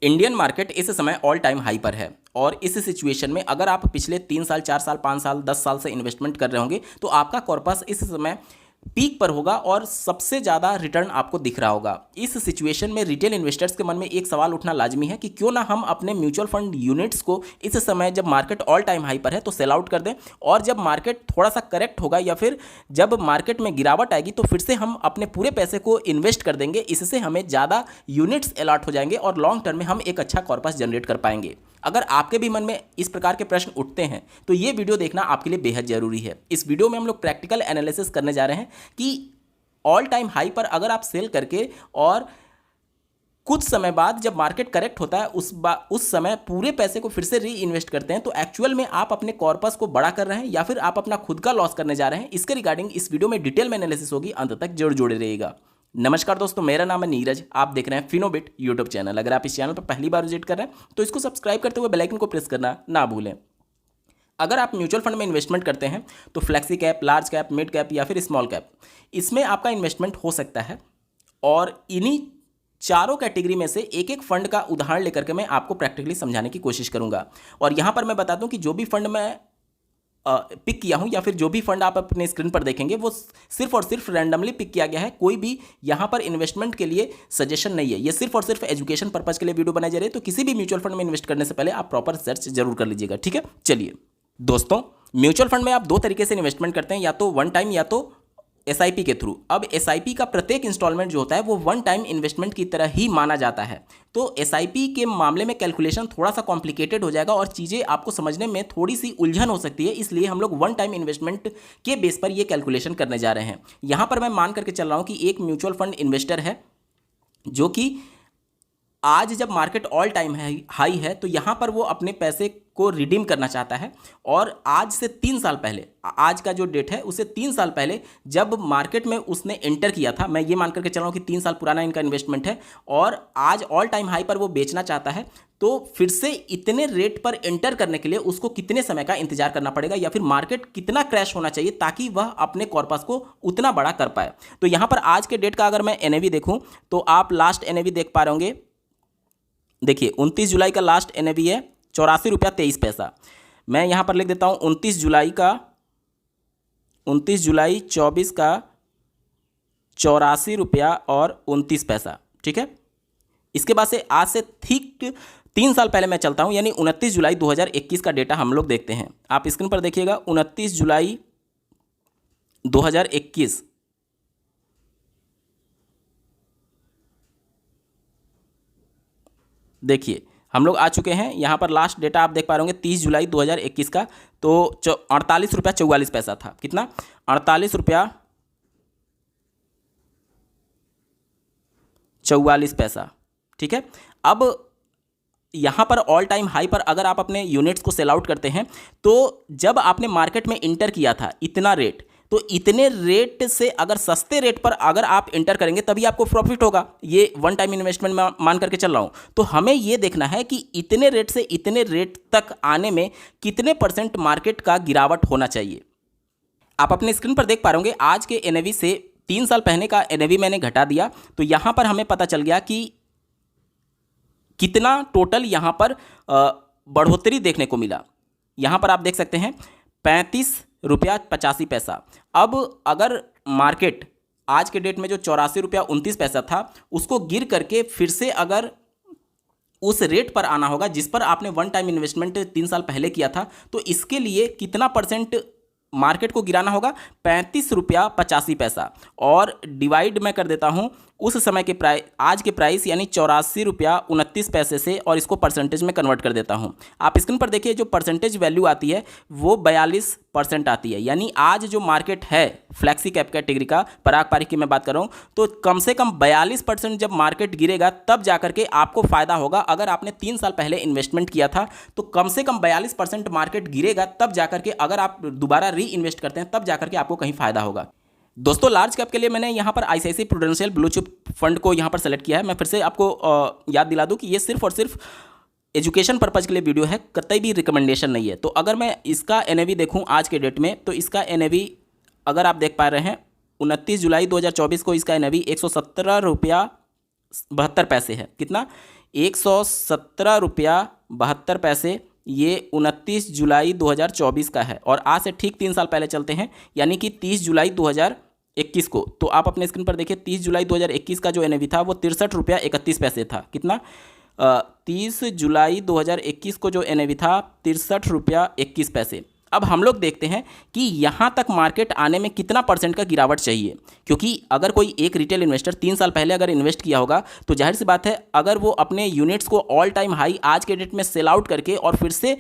Indian market इस समय all time high पर है और इस सिचुएशन में अगर आप पिछले 3 साल 4 साल 5 साल 10 साल से इन्वेस्टमेंट कर रहे होंगे तो आपका कॉर्पस इस समय पीक पर होगा और सबसे ज़्यादा रिटर्न आपको दिख रहा होगा। इस सिचुएशन में रिटेल इन्वेस्टर्स के मन में एक सवाल उठना लाजमी है कि क्यों ना हम अपने म्यूचुअल फंड यूनिट्स को इस समय जब मार्केट ऑल टाइम हाई पर है तो सेल आउट कर दें और जब मार्केट थोड़ा सा करेक्ट होगा या फिर जब मार्केट में गिरावट आएगी तो फिर से हम अपने पूरे पैसे को इन्वेस्ट कर देंगे। इससे हमें ज़्यादा यूनिट्स अलॉट हो जाएंगे और लॉन्ग टर्म में हम एक अच्छा कॉर्पस जनरेट कर पाएंगे। अगर आपके भी मन में इस प्रकार के प्रश्न उठते हैं तो ये वीडियो देखना आपके लिए बेहद ज़रूरी है। इस वीडियो में हम लोग प्रैक्टिकल एनालिसिस करने जा रहे हैं कि ऑल टाइम हाई पर अगर आप सेल करके और कुछ समय बाद जब मार्केट करेक्ट होता है उस समय पूरे पैसे को फिर से री इन्वेस्ट करते हैं तो एक्चुअल में आप अपने कॉर्पस को बड़ा कर रहे हैं या फिर आप अपना खुद का लॉस करने जा रहे हैं। इसके रिगार्डिंग इस वीडियो में डिटेल में एनालिसिस होगी, अंत तक जरूर जुड़े रहिएगा। नमस्कार दोस्तों, मेरा नाम है नीरज, आप देख रहे हैं फिनोबिट यूट्यूब चैनल। अगर आप इस चैनल पर पहली बार विजिट कर रहे हैं तो इसको सब्सक्राइब करते हुए बेल आइकन को प्रेस करना ना भूलें। अगर आप म्यूचुअल फंड में इन्वेस्टमेंट करते हैं तो flexi cap, large cap, mid cap या फिर स्मॉल कैप, इसमें आपका इन्वेस्टमेंट हो सकता है। और इन्हीं चारों कैटेगरी में से एक एक फंड का उदाहरण लेकर के मैं आपको प्रैक्टिकली समझाने की कोशिश करूंगा। और यहाँ पर मैं बता दूं कि जो भी फंड मैं पिक किया हूं या फिर जो भी फंड आप अपने स्क्रीन पर देखेंगे वो सिर्फ और सिर्फ रैंडमली पिक किया गया है। कोई भी यहाँ पर इन्वेस्टमेंट के लिए सजेशन नहीं है, ये सिर्फ और सिर्फ एजुकेशन पर्पज के लिए वीडियो बनाई जा रही है। तो किसी भी म्यूचुअल फंड में इन्वेस्ट करने से पहले आप प्रॉपर सर्च जरूर कर लीजिएगा, ठीक है। चलिए दोस्तों, म्यूचुअल फंड में आप दो तरीके से इन्वेस्टमेंट करते हैं, या तो वन टाइम या तो एसआईपी के थ्रू। अब एसआईपी का प्रत्येक इंस्टॉलमेंट जो होता है वो वन टाइम इन्वेस्टमेंट की तरह ही माना जाता है। तो एसआईपी के मामले में कैलकुलेशन थोड़ा सा कॉम्प्लिकेटेड हो जाएगा और चीज़ें आपको समझने में थोड़ी सी उलझन हो सकती है, इसलिए हम लोग वन टाइम इन्वेस्टमेंट के बेस पर ये कैलकुलेशन करने जा रहे हैं। यहाँ पर मैं मान करके चल रहा हूँ कि एक म्यूचुअल फंड इन्वेस्टर है जो कि आज जब मार्केट ऑल टाइम हाई है तो यहाँ पर वो अपने पैसे को रिडीम करना चाहता है। और आज से 3 साल पहले, आज का जो डेट है उसे 3 साल पहले जब मार्केट में उसने एंटर किया था, मैं ये मान करके चल रहा हूँ कि 3 साल पुराना इनका इन्वेस्टमेंट है और आज ऑल टाइम हाई पर वो बेचना चाहता है, तो फिर से इतने रेट पर एंटर करने के लिए उसको कितने समय का इंतजार करना पड़ेगा या फिर मार्केट कितना क्रैश होना चाहिए ताकि वह अपने कॉर्पस को उतना बड़ा कर पाए। तो यहाँ पर आज के डेट का अगर मैं एनएवी देखूँ तो आप लास्ट एनएवी देख पा रहे होंगे। देखिए 29 जुलाई का लास्ट एनएवी है 84 रुपया 23 पैसा। मैं यहाँ पर लिख देता हूँ 29 जुलाई 24 का 84 रुपया और 29 पैसा, ठीक है। इसके बाद से आज से ठीक 3 साल पहले मैं चलता हूँ, यानी 29 जुलाई 2021 का डेटा हम लोग देखते हैं। आप स्क्रीन पर देखिएगा 29 जुलाई 2021। देखिए हम लोग आ चुके हैं, यहाँ पर लास्ट डेटा आप देख पा रहे होंगे 30 जुलाई 2021 का, तो 48 रुपया 44 पैसा था। कितना? 48 रुपया 44 पैसा, ठीक है। अब यहाँ पर ऑल टाइम हाई पर अगर आप अपने यूनिट्स को सेल आउट करते हैं तो जब आपने मार्केट में इंटर किया था इतना रेट, तो इतने रेट से अगर सस्ते रेट पर अगर आप इंटर करेंगे तभी आपको प्रॉफिट होगा। ये वन टाइम इन्वेस्टमेंट में मान करके चल रहा हूँ। तो हमें ये देखना है कि इतने रेट से इतने रेट तक आने में कितने % मार्केट का गिरावट होना चाहिए। आप अपने स्क्रीन पर देख पा रहे होंगे आज के एनएवी से 3 साल पहले का एनएवी मैंने घटा दिया, तो यहाँ पर हमें पता चल गया कि कितना टोटल यहाँ पर बढ़ोतरी देखने को मिला। यहाँ पर आप देख सकते हैं 35 रुपया 85 पैसा। अब अगर मार्केट आज के डेट में जो 84 रुपया 29 पैसा था उसको गिर करके फिर से अगर उस रेट पर आना होगा जिस पर आपने वन टाइम इन्वेस्टमेंट 3 साल पहले किया था, तो इसके लिए कितना % मार्केट को गिराना होगा? 35 रुपया 85 पैसा। और डिवाइड मैं कर देता हूं उस समय के प्राइस, आज के प्राइस यानी 84 रुपया 29 पैसे से, और इसको परसेंटेज में कन्वर्ट कर देता हूं। आप स्क्रीन पर देखिए जो परसेंटेज वैल्यू आती है वो 42% आती है। यानी आज जो मार्केट है फ्लैक्सी कैप कैटेगरी का, पराग पारिक की मैं बात कर रहा हूँ, तो कम से कम 42% जब मार्केट गिरेगा तब जाकर के आपको फ़ायदा होगा। अगर आपने 3 साल पहले इन्वेस्टमेंट किया था तो कम से कम 42% मार्केट गिरेगा तब जाकर के, अगर आप दोबारा री इन्वेस्ट करते हैं तब जाकर के आपको कहीं फ़ायदा होगा। दोस्तों लार्ज कैप के लिए मैंने यहाँ पर ICICI prudential blue chip fund को यहाँ पर सेलेक्ट किया है। मैं फिर से आपको याद दिला दूँ कि ये सिर्फ और सिर्फ एजुकेशन पर्पज़ के लिए वीडियो है, कतई भी रिकमेंडेशन नहीं है। तो अगर मैं इसका एनएवी देखूँ आज के डेट में, तो इसका एनएवी अगर आप देख पा रहे हैं 29 जुलाई 2024 को इसका एनएवी 117 रुपया 72 पैसे है। कितना? 117 रुपया 72 पैसे, ये 29 जुलाई 2024 का है। और आज से ठीक 3 साल पहले चलते हैं, यानी कि 30 जुलाई 2021 को। तो आप अपने स्क्रीन पर देखिए 30 जुलाई 2021 का जो एनएवी था वो 63 रुपया 31 पैसे था। कितना? 30 जुलाई 2021 को जो एनएवी था 63 रुपया 21 पैसे। अब हम लोग देखते हैं कि यहाँ तक मार्केट आने में कितना परसेंट का गिरावट चाहिए, क्योंकि अगर कोई एक रिटेल इन्वेस्टर 3 साल पहले अगर इन्वेस्ट किया होगा तो जाहिर सी बात है अगर वो अपने यूनिट्स को ऑल टाइम हाई आज के डेट में सेल आउट करके और फिर से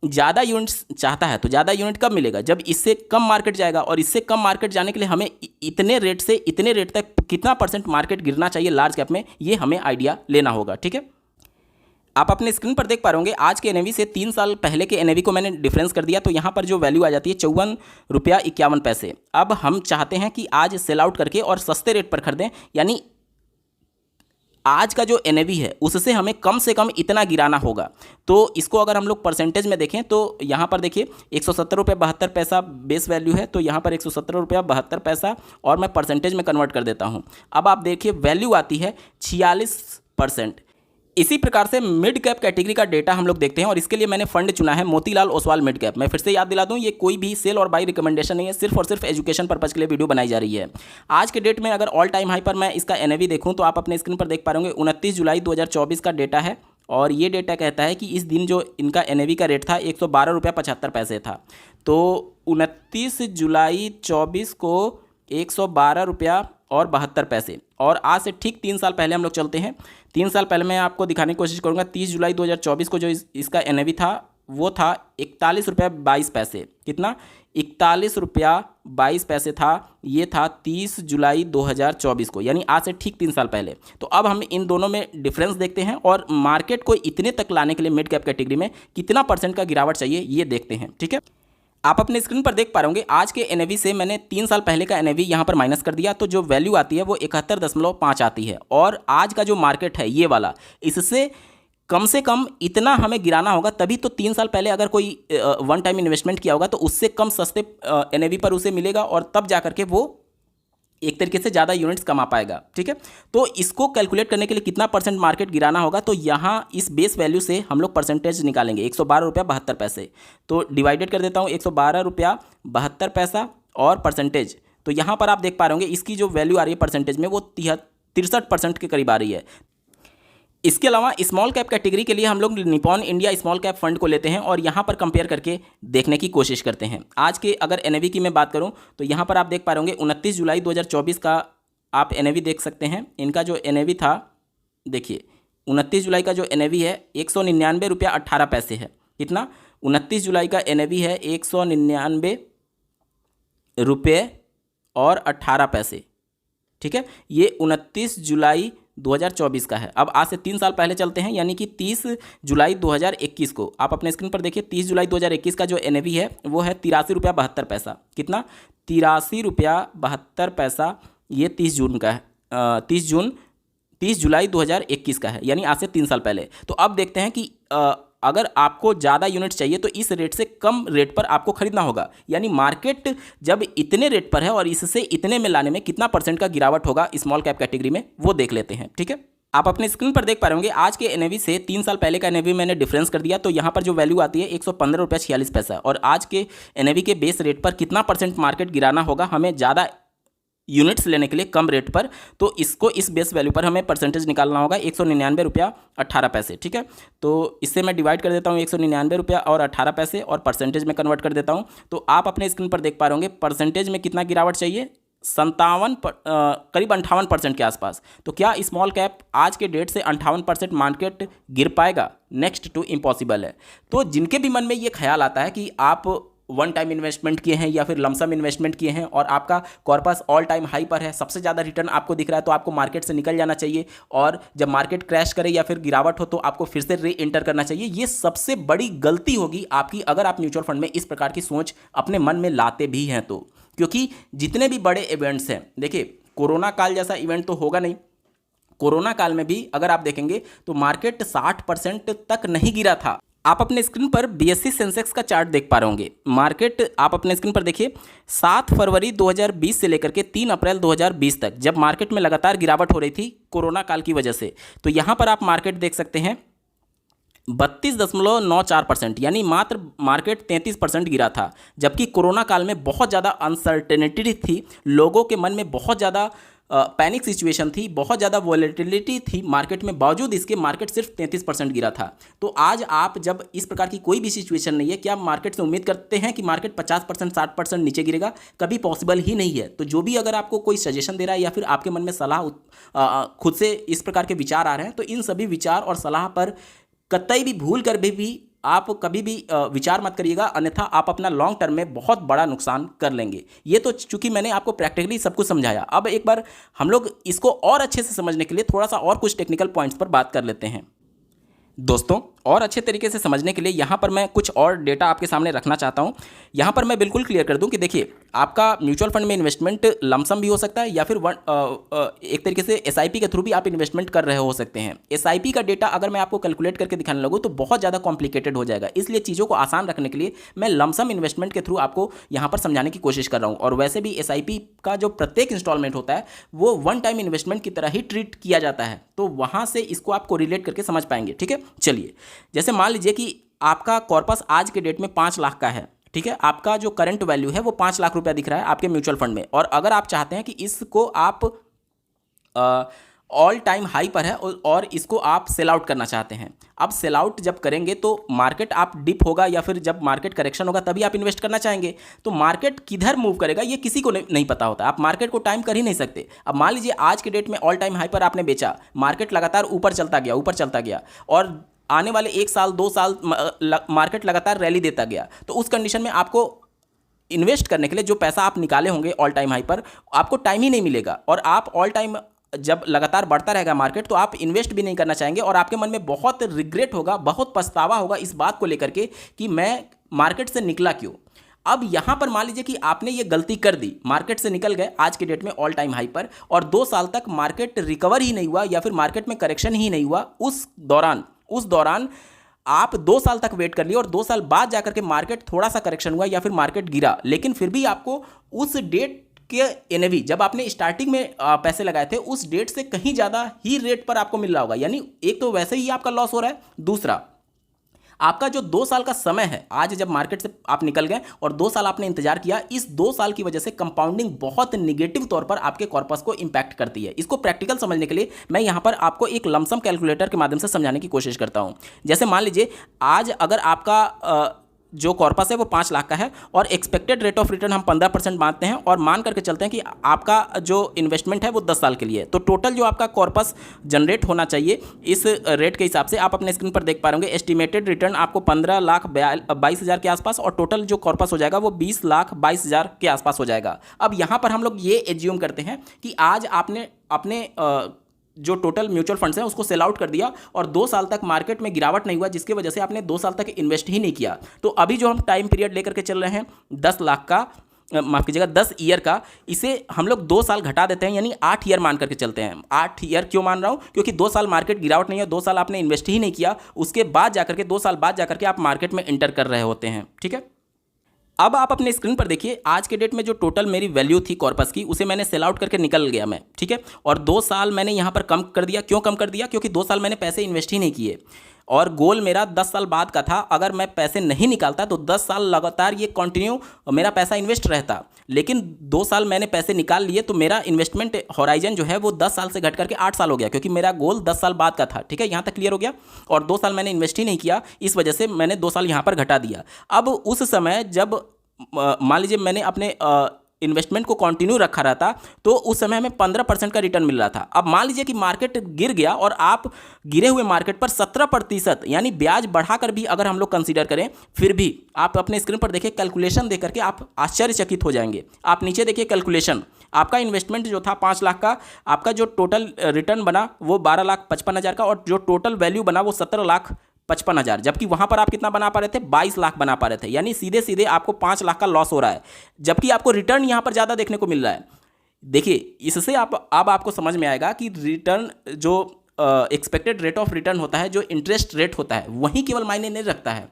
ज़्यादा यूनिट्स चाहता है, तो ज़्यादा यूनिट कब मिलेगा? जब इससे कम मार्केट जाएगा। और इससे कम मार्केट जाने के लिए हमें इतने रेट से इतने रेट तक कितना परसेंट मार्केट गिरना चाहिए लार्ज कैप में, ये हमें आइडिया लेना होगा। ठीक है, आप अपने स्क्रीन पर देख पा रहे होंगे आज के एनएवी से 3 साल पहले के एनएवी को मैंने डिफरेंस कर दिया, तो यहाँ पर जो वैल्यू आ जाती है 54 रुपया 51 पैसे। अब हम चाहते हैं कि आज सेल आउट करके और सस्ते रेट पर खरीदें, यानी आज का जो एनएवी है उससे हमें कम से कम इतना गिराना होगा। तो इसको अगर हम लोग परसेंटेज में देखें तो यहाँ पर देखिए 170 रुपया 72 पैसा बेस वैल्यू है, तो यहाँ पर 170 रुपया 72 पैसा और मैं परसेंटेज में कन्वर्ट कर देता हूँ। अब आप देखिए वैल्यू आती है 46%। इसी प्रकार से मिड कैप कैटेगरी का डेटा हम लोग देखते हैं और इसके लिए मैंने फंड चुना है मोतीलाल ओसवाल मिड कैप। मैं फिर से याद दिला दूं, ये कोई भी सेल और बाई रिकमेंडेशन नहीं है, सिर्फ और सिर्फ एजुकेशन पर्पज के लिए वीडियो बनाई जा रही है। आज के डेट में अगर ऑल टाइम हाई पर मैं इसका एनएवी देखूं तो आप अपने स्क्रीन पर देख पा रहे होंगे 29 जुलाई 2024 का डेटा है और ये डेटा कहता है कि इस दिन जो इनका एनएवी का रेट था 112 रुपया 75 पैसे था। तो 29 जुलाई 24 को 112 रुपया 72 पैसे और आज से ठीक 3 साल पहले हम लोग चलते हैं। 3 साल पहले मैं आपको दिखाने की कोशिश करूंगा। 30 जुलाई 2024 को जो इसका एनएवी था वो था 41 रुपया 22 पैसे। कितना? 41 रुपया 22 पैसे था। ये था 30 जुलाई 2024 को, यानी आज से ठीक 3 साल पहले। तो अब हम इन दोनों में डिफरेंस देखते हैं और मार्केट को इतने तक लाने के लिए मिड कैप कैटेगरी में कितना परसेंट का गिरावट चाहिए ये देखते हैं। ठीक है, आप अपने स्क्रीन पर देख पा रहे होंगे आज के एनएवी से मैंने 3 साल पहले का एनएवी यहाँ पर माइनस कर दिया, तो जो वैल्यू आती है वो 71.5 आती है। और आज का जो मार्केट है ये वाला, इससे कम से कम इतना हमें गिराना होगा, तभी तो 3 साल पहले अगर कोई वन टाइम इन्वेस्टमेंट किया होगा तो उससे कम सस्ते एनएवी पर उसे मिलेगा और तब जा करके वो एक तरीके से ज़्यादा यूनिट्स कमा पाएगा। ठीक है, तो इसको कैलकुलेट करने के लिए कितना परसेंट मार्केट गिराना होगा, तो यहाँ इस बेस वैल्यू से हम लोग परसेंटेज निकालेंगे 112 रुपया 72 पैसे। तो डिवाइडेड कर देता हूँ 112 रुपया 72 पैसा और परसेंटेज। तो यहाँ पर आप देख पा रहे होंगे इसकी जो वैल्यू आ रही है परसेंटेज में वो 63% के करीब आ रही है। इसके अलावा स्मॉल कैप कैटेगरी के लिए हम लोग Nippon India small cap fund को लेते हैं और यहाँ पर कंपेयर करके देखने की कोशिश करते हैं। आज के अगर एनएवी की मैं बात करूँ तो यहाँ पर आप देख पा रहे होंगे 29 जुलाई 2024 का आप एनएवी देख सकते हैं। इनका जो एनएवी था, देखिए 29 जुलाई का जो एनएवी है 199 रुपया 18 पैसे है। कितना? 29 जुलाई का एनएवी है 199 रुपये 18 पैसे। ठीक है, ये 29 जुलाई 2024 का है। अब आज से 3 साल पहले चलते हैं, यानी कि 30 जुलाई 2021 को। आप अपने स्क्रीन पर देखिए 30 जुलाई 2021 का जो एनएवी है वो है 83 रुपया 72 पैसा। कितना? 83 रुपया 72 पैसा। ये 30 जून का है, 30 जुलाई 2021 का है, यानी आज से 3 साल पहले। तो अब देखते हैं कि अगर आपको ज़्यादा यूनिट्स चाहिए तो इस रेट से कम रेट पर आपको खरीदना होगा, यानी मार्केट जब इतने रेट पर है और इससे इतने में लाने में कितना परसेंट का गिरावट होगा स्मॉल कैप कैटेगरी में, वो देख लेते हैं। ठीक है, आप अपने स्क्रीन पर देख पा रहे होंगे आज के एनएवी से 3 साल पहले का एनएवी मैंने डिफरेंस कर दिया, तो यहाँ पर जो वैल्यू आती है 115 रुपया 46 पैसा और आज के एनएवी के बेस रेट पर कितना परसेंट मार्केट गिराना होगा हमें ज़्यादा यूनिट्स लेने के लिए कम रेट पर, तो इसको इस बेस वैल्यू पर हमें परसेंटेज निकालना होगा 199 रुपया 18 पैसे। ठीक है, तो इससे मैं डिवाइड कर देता हूँ 199 रुपया और 18 पैसे और परसेंटेज में कन्वर्ट कर देता हूँ। तो आप अपने स्क्रीन पर देख पा रहे होंगे परसेंटेज में कितना गिरावट चाहिए, 57 करीब 58% के आसपास। तो क्या स्मॉल कैप आज के डेट से 58% मार्केट गिर पाएगा? नेक्स्ट टू इम्पॉसिबल है। तो जिनके भी मन में ये ख्याल आता है कि आप वन टाइम इन्वेस्टमेंट किए हैं या फिर लमसम इन्वेस्टमेंट किए हैं और आपका कॉर्पस ऑल टाइम हाई पर है, सबसे ज़्यादा रिटर्न आपको दिख रहा है, तो आपको मार्केट से निकल जाना चाहिए और जब मार्केट क्रैश करे या फिर गिरावट हो तो आपको फिर से री एंटर करना चाहिए। ये सबसे बड़ी गलती होगी आपकी अगर आप म्यूचुअल फंड में इस प्रकार की सोच अपने मन में लाते भी हैं तो, क्योंकि जितने भी बड़े इवेंट्स हैं, देखिए कोरोना काल जैसा इवेंट तो होगा नहीं, कोरोना काल में भी अगर आप देखेंगे तो मार्केट 60% तक नहीं गिरा था। आप अपने स्क्रीन पर बीएससी सेंसेक्स का चार्ट देख पा रहे होंगे। मार्केट आप अपने स्क्रीन पर देखिए 7 फरवरी 2020 से लेकर के 3 अप्रैल 2020 तक जब मार्केट में लगातार गिरावट हो रही थी कोरोना काल की वजह से, तो यहाँ पर आप मार्केट देख सकते हैं 32.94%, यानी मात्र मार्केट 33% गिरा था। जबकि कोरोना काल में बहुत ज़्यादा अनसर्टेनिटी थी, लोगों के मन में बहुत ज़्यादा पैनिक सिचुएशन थी, बहुत ज़्यादा वॉलेटिलिटी थी मार्केट में, बावजूद इसके मार्केट सिर्फ 33% गिरा था। तो आज आप जब इस प्रकार की कोई भी सिचुएशन नहीं है, क्या आप मार्केट से उम्मीद करते हैं कि मार्केट 50% 60% नीचे गिरेगा? कभी पॉसिबल ही नहीं है। तो जो भी अगर आपको कोई सजेशन दे रहा है या फिर आपके मन में सलाह खुद से इस प्रकार के विचार आ रहे हैं, तो इन सभी विचार और सलाह पर कतई भी भूल कर भी आप कभी भी विचार मत करिएगा, अन्यथा आप अपना लॉन्ग टर्म में बहुत बड़ा नुकसान कर लेंगे। ये तो चूंकि मैंने आपको प्रैक्टिकली सब कुछ समझाया, अब एक बार हम लोग इसको और अच्छे से समझने के लिए थोड़ा सा और कुछ टेक्निकल पॉइंट्स पर बात कर लेते हैं। दोस्तों, और अच्छे तरीके से समझने के लिए यहाँ पर मैं कुछ और डेटा आपके सामने रखना चाहता हूँ। यहाँ पर मैं बिल्कुल क्लियर कर दूँ कि देखिए, आपका म्यूचुअल फंड में इन्वेस्टमेंट लमसम भी हो सकता है या फिर एक तरीके से एसआईपी के थ्रू भी आप इन्वेस्टमेंट कर रहे हो सकते हैं। एसआईपी का डेटा अगर मैं आपको कैलकुलेट करके दिखाने लगूँ तो बहुत ज़्यादा कॉम्प्लिकेटेड हो जाएगा, इसलिए चीज़ों को आसान रखने के लिए मैं लमसम इन्वेस्टमेंट के थ्रू आपको यहाँ पर समझाने की कोशिश कर रहा हूँ। और वैसे भी एसआईपी का जो प्रत्येक इंस्टॉलमेंट होता है वो वन टाइम इन्वेस्टमेंट की तरह ही ट्रीट किया जाता है, तो वहाँ से इसको आप कोरिलेट करके समझ पाएंगे। ठीक है, चलिए, जैसे मान लीजिए कि आपका कॉर्पस आज के डेट में 5 लाख का है। ठीक है, आपका जो करंट वैल्यू है वो 5 लाख रुपया दिख रहा है आपके म्यूचुअल फंड में, और अगर आप चाहते हैं कि इसको आप ऑल टाइम हाई पर है और इसको आप सेल आउट करना चाहते हैं। अब सेल आउट जब करेंगे तो मार्केट आप डिप होगा या फिर जब मार्केट करेक्शन होगा तभी आप इन्वेस्ट करना चाहेंगे। तो मार्केट किधर मूव करेगा ये किसी को नहीं पता होता, आप मार्केट को टाइम कर ही नहीं सकते। अब मान लीजिए आज के डेट में ऑल टाइम हाई पर आपने बेचा, मार्केट लगातार ऊपर चलता गया और आने वाले 1 साल 2 साल मार्केट लगातार रैली देता गया, तो उस कंडीशन में आपको इन्वेस्ट करने के लिए जो पैसा आप निकाले होंगे ऑल टाइम हाई पर, आपको टाइम ही नहीं मिलेगा। और आप ऑल टाइम जब लगातार बढ़ता रहेगा मार्केट तो आप इन्वेस्ट भी नहीं करना चाहेंगे और आपके मन में बहुत रिग्रेट होगा, बहुत पछतावा होगा इस बात को लेकर के कि मैं मार्केट से निकला क्यों। अब यहाँ पर मान लीजिए कि आपने ये गलती कर दी, मार्केट से निकल गए आज के डेट में ऑल टाइम हाई पर, और 2 साल तक मार्केट रिकवर ही नहीं हुआ या फिर मार्केट में करेक्शन ही नहीं हुआ। उस दौरान आप 2 साल तक वेट कर लिए और 2 साल बाद जाकर के मार्केट थोड़ा सा करेक्शन हुआ या फिर मार्केट गिरा, लेकिन फिर भी आपको उस डेट के एनएवी जब आपने स्टार्टिंग में पैसे लगाए थे उस डेट से कहीं ज़्यादा ही रेट पर आपको मिल रहा होगा। यानी एक तो वैसे ही आपका लॉस हो रहा है, दूसरा आपका जो 2 साल का समय है, आज जब मार्केट से आप निकल गए और 2 साल आपने इंतजार किया, इस 2 साल की वजह से कंपाउंडिंग बहुत निगेटिव तौर पर आपके कॉर्पस को इंपैक्ट करती है। इसको प्रैक्टिकल समझने के लिए मैं यहाँ पर आपको एक लमसम कैलकुलेटर के माध्यम से समझाने की कोशिश करता हूँ। जैसे मान लीजिए आज अगर आपका जो कॉर्पस है वो 5 लाख का है और एक्सपेक्टेड रेट ऑफ रिटर्न हम 15% मानते हैं और मान करके चलते हैं कि आपका जो इन्वेस्टमेंट है वो 10 साल के लिए है, तो टोटल जो आपका कॉर्पस जनरेट होना चाहिए इस रेट के हिसाब से आप अपने स्क्रीन पर देख पा रहे होंगे। एस्टिमेटेड रिटर्न आपको 15,22,000 के आसपास और टोटल जो कॉर्पस हो जाएगा वो 20,22,000 के आसपास हो जाएगा। अब यहाँ पर हम लोग ये एज्यूम करते हैं कि आज आपने अपने जो टोटल म्यूचुअल फंड्स हैं उसको सेल आउट कर दिया और 2 साल तक मार्केट में गिरावट नहीं हुआ, जिसकी वजह से आपने 2 साल तक इन्वेस्ट ही नहीं किया। तो अभी जो हम टाइम पीरियड लेकर के चल रहे हैं 10 लाख का, माफ़ कीजिएगा 10 ईयर का, इसे हम लोग 2 साल घटा देते हैं, यानी 8 ईयर मान करके चलते हैं। 8 ईयर क्यों मान रहा हूँ? क्योंकि 2 साल मार्केट गिरावट नहीं है, 2 साल आपने इन्वेस्ट ही नहीं किया, उसके बाद जाकर के 2 साल बाद जाकर के आप मार्केट में एंटर कर रहे होते हैं। ठीक है, अब आप अपने स्क्रीन पर देखिए आज के डेट में जो टोटल मेरी वैल्यू थी कॉर्पस की उसे मैंने सेल आउट करके निकल गया मैं। ठीक है, और 2 साल मैंने यहाँ पर कम कर दिया। क्यों कम कर दिया? क्योंकि 2 साल मैंने पैसे इन्वेस्ट ही नहीं किए और गोल मेरा 10 साल बाद का था। अगर मैं पैसे नहीं निकालता तो 10 साल लगातार ये कंटिन्यू मेरा पैसा इन्वेस्ट रहता, लेकिन 2 साल मैंने पैसे निकाल लिए तो मेरा इन्वेस्टमेंट हॉराइजन जो है वो 10 साल से घट करके 8 साल हो गया, क्योंकि मेरा गोल 10 साल बाद का था। ठीक है, यहाँ तक क्लियर हो गया। और 2 साल मैंने इन्वेस्ट ही नहीं किया, इस वजह से मैंने 2 साल यहाँ पर घटा दिया। अब उस समय जब मान लीजिए मैंने अपने इन्वेस्टमेंट को कंटिन्यू रखा रहता तो उस समय हमें 15% का रिटर्न मिल रहा था। अब मान लीजिए कि मार्केट गिर गया और आप गिरे हुए मार्केट पर 17% यानी ब्याज बढ़ाकर भी अगर हम लोग कंसीडर करें, फिर भी आप अपने स्क्रीन पर देखिए कैलकुलेशन देख करके आप आश्चर्यचकित हो जाएंगे। आप नीचे देखिए कैलकुलेशन, आपका इन्वेस्टमेंट जो था 5 लाख का, आपका जो टोटल रिटर्न बना वो 12,55,000 का और जो टोटल वैल्यू बना वो 17,55,000, जबकि वहां पर आप कितना बना पा रहे थे? 22 लाख बना पा रहे थे। यानी सीधे सीधे आपको 5 लाख का लॉस हो रहा है, जबकि आपको रिटर्न यहां पर ज़्यादा देखने को मिल रहा है। देखिए, इससे अब आपको समझ में आएगा कि रिटर्न जो एक्सपेक्टेड रेट ऑफ रिटर्न होता है, जो इंटरेस्ट रेट होता है, वही केवल मायने नहीं रखता है।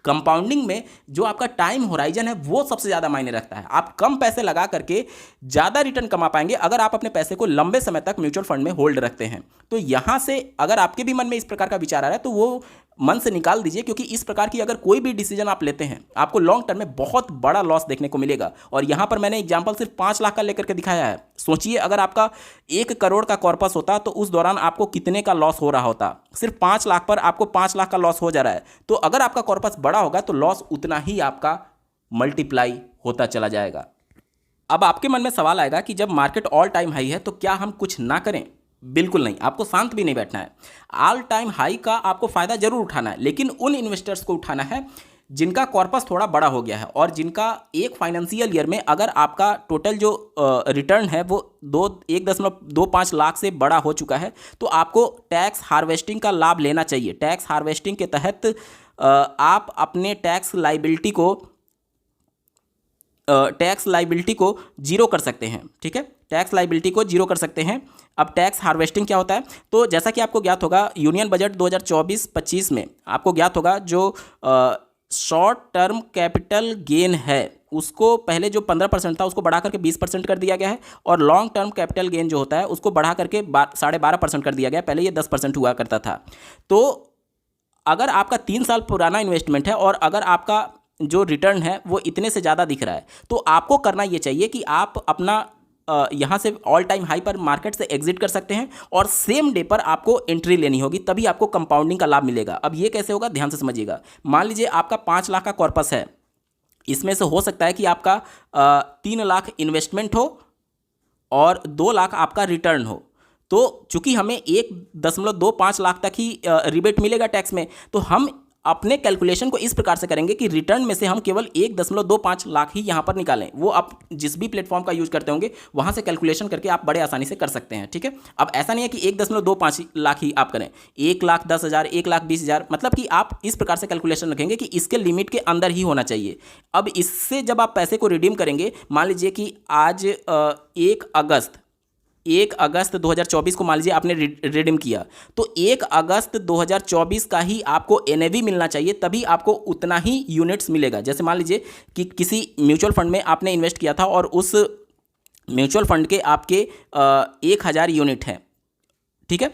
कंपाउंडिंग में जो आपका टाइम होराइजन है वो सबसे ज़्यादा मायने रखता है। आप कम पैसे लगा करके ज़्यादा रिटर्न कमा पाएंगे अगर आप अपने पैसे को लंबे समय तक म्यूचुअल फंड में होल्ड रखते हैं। तो यहाँ से अगर आपके भी मन में इस प्रकार का विचार आ रहा है तो वो मन से निकाल दीजिए, क्योंकि इस प्रकार की अगर कोई भी डिसीजन आप लेते हैं आपको लॉन्ग टर्म में बहुत बड़ा लॉस देखने को मिलेगा। और यहाँ पर मैंने एग्जांपल सिर्फ 5 लाख का लेकर के दिखाया है। सोचिए अगर आपका 1 करोड़ का कॉर्पस होता तो उस दौरान आपको कितने का लॉस हो रहा होता। सिर्फ 5 लाख पर आपको 5 लाख का लॉस हो जा रहा है। तो अगर आपका कॉर्पस बड़ा होगा तो लॉस उतना ही आपका मल्टीप्लाई होता चला जाएगा। अब आपके मन में सवाल आएगा कि जब मार्केट ऑल टाइम हाई है तो क्या हम कुछ ना करें? बिल्कुल नहीं, आपको शांत भी नहीं बैठना है। ऑल टाइम हाई का आपको फ़ायदा जरूर उठाना है, लेकिन उन इन्वेस्टर्स को उठाना है जिनका कॉर्पस थोड़ा बड़ा हो गया है और जिनका एक फाइनेंशियल ईयर में अगर आपका टोटल जो रिटर्न है वो 1.25 लाख से बड़ा हो चुका है तो आपको टैक्स हार्वेस्टिंग का लाभ लेना चाहिए। टैक्स हार्वेस्टिंग के तहत आप अपने टैक्स लाइबिलिटी को जीरो कर सकते हैं। ठीक है, टैक्स लाइबिलिटी को जीरो कर सकते हैं। अब टैक्स हार्वेस्टिंग क्या होता है? तो जैसा कि आपको ज्ञात होगा यूनियन बजट 2024-25 में आपको ज्ञात होगा जो शॉर्ट टर्म कैपिटल गेन है उसको पहले जो 15% था उसको बढ़ा करके 20% कर दिया गया है, और लॉन्ग टर्म कैपिटल गेन जो होता है उसको बढ़ा करके 12.5% कर दिया गया है। पहले ये 10% हुआ करता था। तो अगर आपका 3 साल पुराना इन्वेस्टमेंट है और अगर आपका जो रिटर्न है वो इतने से ज़्यादा दिख रहा है तो आपको करना ये चाहिए कि आप अपना यहाँ से ऑल टाइम हाई पर मार्केट से एग्जिट कर सकते हैं और सेम डे पर आपको एंट्री लेनी होगी, तभी आपको कंपाउंडिंग का लाभ मिलेगा। अब ये कैसे होगा, ध्यान से समझिएगा। मान लीजिए आपका 5 लाख का कॉर्पस है, इसमें से हो सकता है कि आपका 3 लाख इन्वेस्टमेंट हो और 2 लाख आपका रिटर्न हो। तो चूंकि हमें 1.25 लाख तक ही रिबेट मिलेगा टैक्स में, तो हम अपने कैलकुलेशन को इस प्रकार से करेंगे कि रिटर्न में से हम केवल 1.25 लाख ही यहाँ पर निकालें। वो आप जिस भी प्लेटफॉर्म का यूज करते होंगे वहाँ से कैलकुलेशन करके आप बड़े आसानी से कर सकते हैं। ठीक है, अब ऐसा नहीं है कि 1.25 लाख ही आप करें, 1,10,000, 1,20,000, मतलब कि आप इस प्रकार से कैलकुलेशन रखेंगे कि इसके लिमिट के अंदर ही होना चाहिए। अब इससे जब आप पैसे को रिडीम करेंगे, मान लीजिए कि आज 1 अगस्त 2024 को मान लीजिए आपने रिडीम किया, तो 1 अगस्त 2024 का ही आपको एनएवी मिलना चाहिए, तभी आपको उतना ही यूनिट्स मिलेगा। जैसे मान लीजिए कि किसी म्यूचुअल फंड में आपने इन्वेस्ट किया था और उस म्यूचुअल फंड के आपके 1000 यूनिट हैं। ठीक है,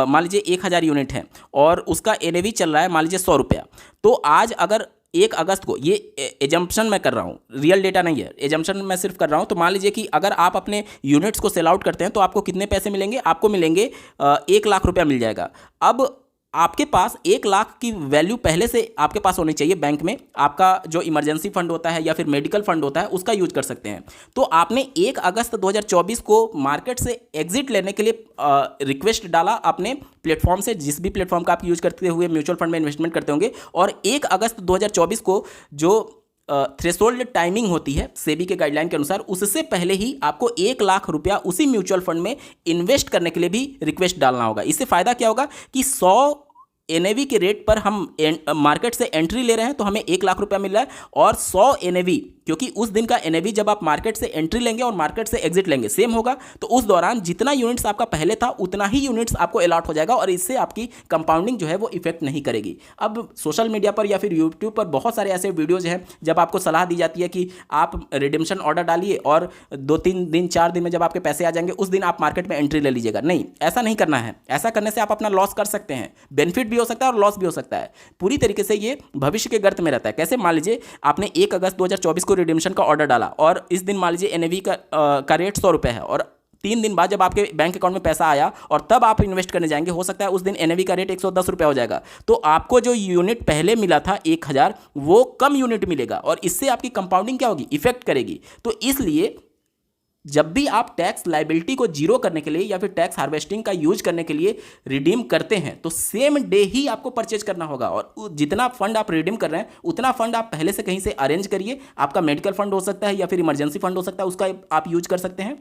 मान लीजिए 1000 यूनिट हैं और उसका एनएवी चल रहा है मान लीजिए 100 रुपया। तो आज अगर 1 अगस्त को, ये एजम्पशन मैं कर रहा हूँ, रियल डेटा नहीं है, एजम्पशन मैं सिर्फ कर रहा हूँ। तो मान लीजिए कि अगर आप अपने यूनिट्स को सेल आउट करते हैं तो आपको कितने पैसे मिलेंगे? आपको मिलेंगे 1 लाख रुपया मिल जाएगा। अब आपके पास 1 लाख की वैल्यू पहले से आपके पास होनी चाहिए बैंक में। आपका जो इमरजेंसी फंड होता है या फिर मेडिकल फंड होता है उसका यूज कर सकते हैं। तो आपने 1 अगस्त 2024 को मार्केट से एग्जिट लेने के लिए रिक्वेस्ट डाला अपने प्लेटफॉर्म से, जिस भी प्लेटफॉर्म का आप यूज करते हुए म्यूचुअल फंड में इन्वेस्टमेंट करते होंगे, और 1 अगस्त 2024 को जो थ्रेशोल्ड टाइमिंग होती है सेबी के गाइडलाइन के अनुसार, उससे पहले ही आपको 1 लाख रुपया उसी म्यूचुअल फंड में इन्वेस्ट करने के लिए भी रिक्वेस्ट डालना होगा। इससे फायदा क्या होगा कि 100 एनएवी के रेट पर हम मार्केट से एंट्री ले रहे हैं तो हमें 1 लाख रुपया मिल रहा है, और 100 एनएवी, क्योंकि उस दिन का एनएवी जब आप मार्केट से एंट्री लेंगे और मार्केट से एग्जिट लेंगे सेम होगा, तो उस दौरान जितना यूनिट्स आपका पहले था उतना ही यूनिट्स आपको अलॉट हो जाएगा और इससे आपकी कंपाउंडिंग जो है वो इफेक्ट नहीं करेगी। अब सोशल मीडिया पर या फिर यूट्यूब पर बहुत सारे ऐसे वीडियोज हैं जब आपको सलाह दी जाती है कि आप रिडेम्पशन ऑर्डर डालिए और 2-3 दिन 4 दिन में जब आपके पैसे आ जाएंगे उस दिन आप मार्केट में एंट्री ले लीजिएगा। नहीं, ऐसा नहीं करना है। ऐसा करने से आप अपना लॉस कर सकते हैं, बेनिफिट भी हो सकता है और लॉस भी हो सकता है। पूरी तरीके से ये भविष्य के गर्त में रहता है। कैसे? मान लीजिए आपने 1 अगस्त 2024 को रिडेम्पशन का ऑर्डर डाला और इस दिन मान लीजिए एनएवी का रेट 100 रुपये है, और 3 दिन बाद जब आपके बैंक अकाउंट में पैसा आया और तब आप इन्वेस्ट करने जाएंगे, हो सकता है उस दिन एनएवी का रेट 110 रुपया हो जाएगा। तो आपको जो यूनिट पहले मिला था 1000, वो कम यूनिट मिलेगा और इससे आपकी कंपाउंडिंग क्या होगी? इफेक्ट करेगी। तो इसलिए जब भी आप टैक्स लाइबिलिटी को जीरो करने के लिए या फिर टैक्स हार्वेस्टिंग का यूज करने के लिए रिडीम करते हैं तो सेम डे ही आपको परचेज करना होगा, और जितना फंड आप रिडीम कर रहे हैं उतना फंड आप पहले से कहीं से अरेंज करिए। आपका मेडिकल फंड हो सकता है या फिर इमरजेंसी फंड हो सकता है, उसका आप यूज कर सकते हैं।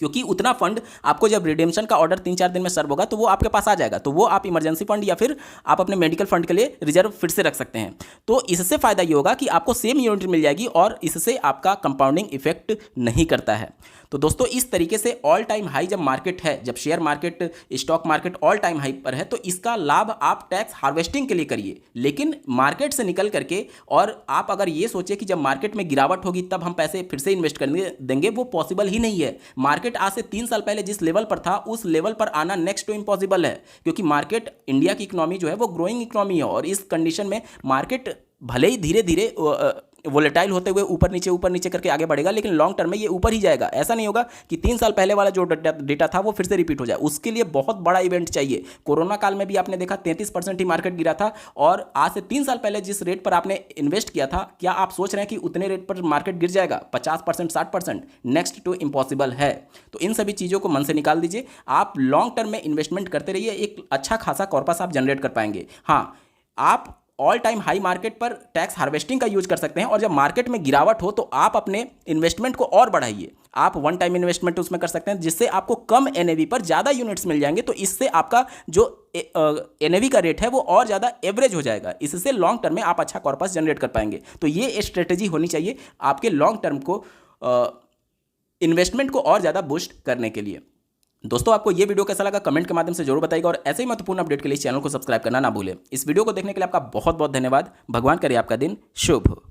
क्योंकि उतना फंड आपको जब रिडेम्पशन का ऑर्डर 3-4 दिन में सर्व होगा तो वो आपके पास आ जाएगा, तो वो आप इमरजेंसी फंड या फिर आप अपने मेडिकल फंड के लिए रिजर्व फिर से रख सकते हैं। तो इससे फायदा ये होगा कि आपको सेम यूनिट मिल जाएगी और इससे आपका कंपाउंडिंग इफेक्ट नहीं करता है। तो दोस्तों इस तरीके से ऑल टाइम हाई जब मार्केट है, जब share market, stock market all time high पर है, तो इसका लाभ आप टैक्स हार्वेस्टिंग के लिए करिए, लेकिन मार्केट से निकल करके। और आप अगर ये सोचे कि जब मार्केट में गिरावट होगी तब हम पैसे फिर से इन्वेस्ट करने देंगे, वो पॉसिबल ही नहीं है। मार्केट आज से 3 साल पहले जिस लेवल पर था उस लेवल पर आना नेक्स्ट टू इम्पॉसिबल है, क्योंकि मार्केट, इंडिया की इकोनॉमी जो है वो ग्रोइंग इकोनॉमी है, और इस कंडीशन में मार्केट भले ही धीरे धीरे वोलेटाइल होते हुए ऊपर नीचे करके आगे बढ़ेगा, लेकिन लॉन्ग टर्म में ये ऊपर ही जाएगा। ऐसा नहीं होगा कि 3 साल पहले वाला जो डेटा था वो फिर से रिपीट हो जाए, उसके लिए बहुत बड़ा इवेंट चाहिए। कोरोना काल में भी आपने देखा 33% ही मार्केट गिरा था, और आज से 3 साल पहले जिस रेट पर आपने इन्वेस्ट किया था, क्या आप सोच रहे हैं कि उतने रेट पर मार्केट गिर जाएगा? 50%, 60%? नेक्स्ट टू इम्पॉसिबल है। तो इन सभी चीज़ों को मन से निकाल दीजिए, आप लॉन्ग टर्म में इन्वेस्टमेंट करते रहिए, एक अच्छा खासा कॉर्पस आप जनरेट कर पाएंगे। हाँ, आप ऑल टाइम हाई मार्केट पर टैक्स हार्वेस्टिंग का यूज कर सकते हैं, और जब मार्केट में गिरावट हो तो आप अपने इन्वेस्टमेंट को और बढ़ाइए। आप वन टाइम इन्वेस्टमेंट उसमें कर सकते हैं, जिससे आपको कम एनएवी पर ज़्यादा यूनिट्स मिल जाएंगे, तो इससे आपका जो एनएवी का रेट है वो और ज़्यादा एवरेज हो जाएगा। इससे लॉन्ग टर्म में आप अच्छा कॉर्पस जनरेट कर पाएंगे। तो ये स्ट्रेटेजी होनी चाहिए आपके लॉन्ग टर्म को इन्वेस्टमेंट को और ज़्यादा बूस्ट करने के लिए। दोस्तों आपको ये वीडियो कैसा लगा कमेंट के माध्यम से जरूर बताइएगा, और ऐसे ही महत्वपूर्ण अपडेट के लिए चैनल को सब्सक्राइब करना ना भूलें। इस वीडियो को देखने के लिए आपका बहुत बहुत धन्यवाद। भगवान करे आपका दिन शुभ हो।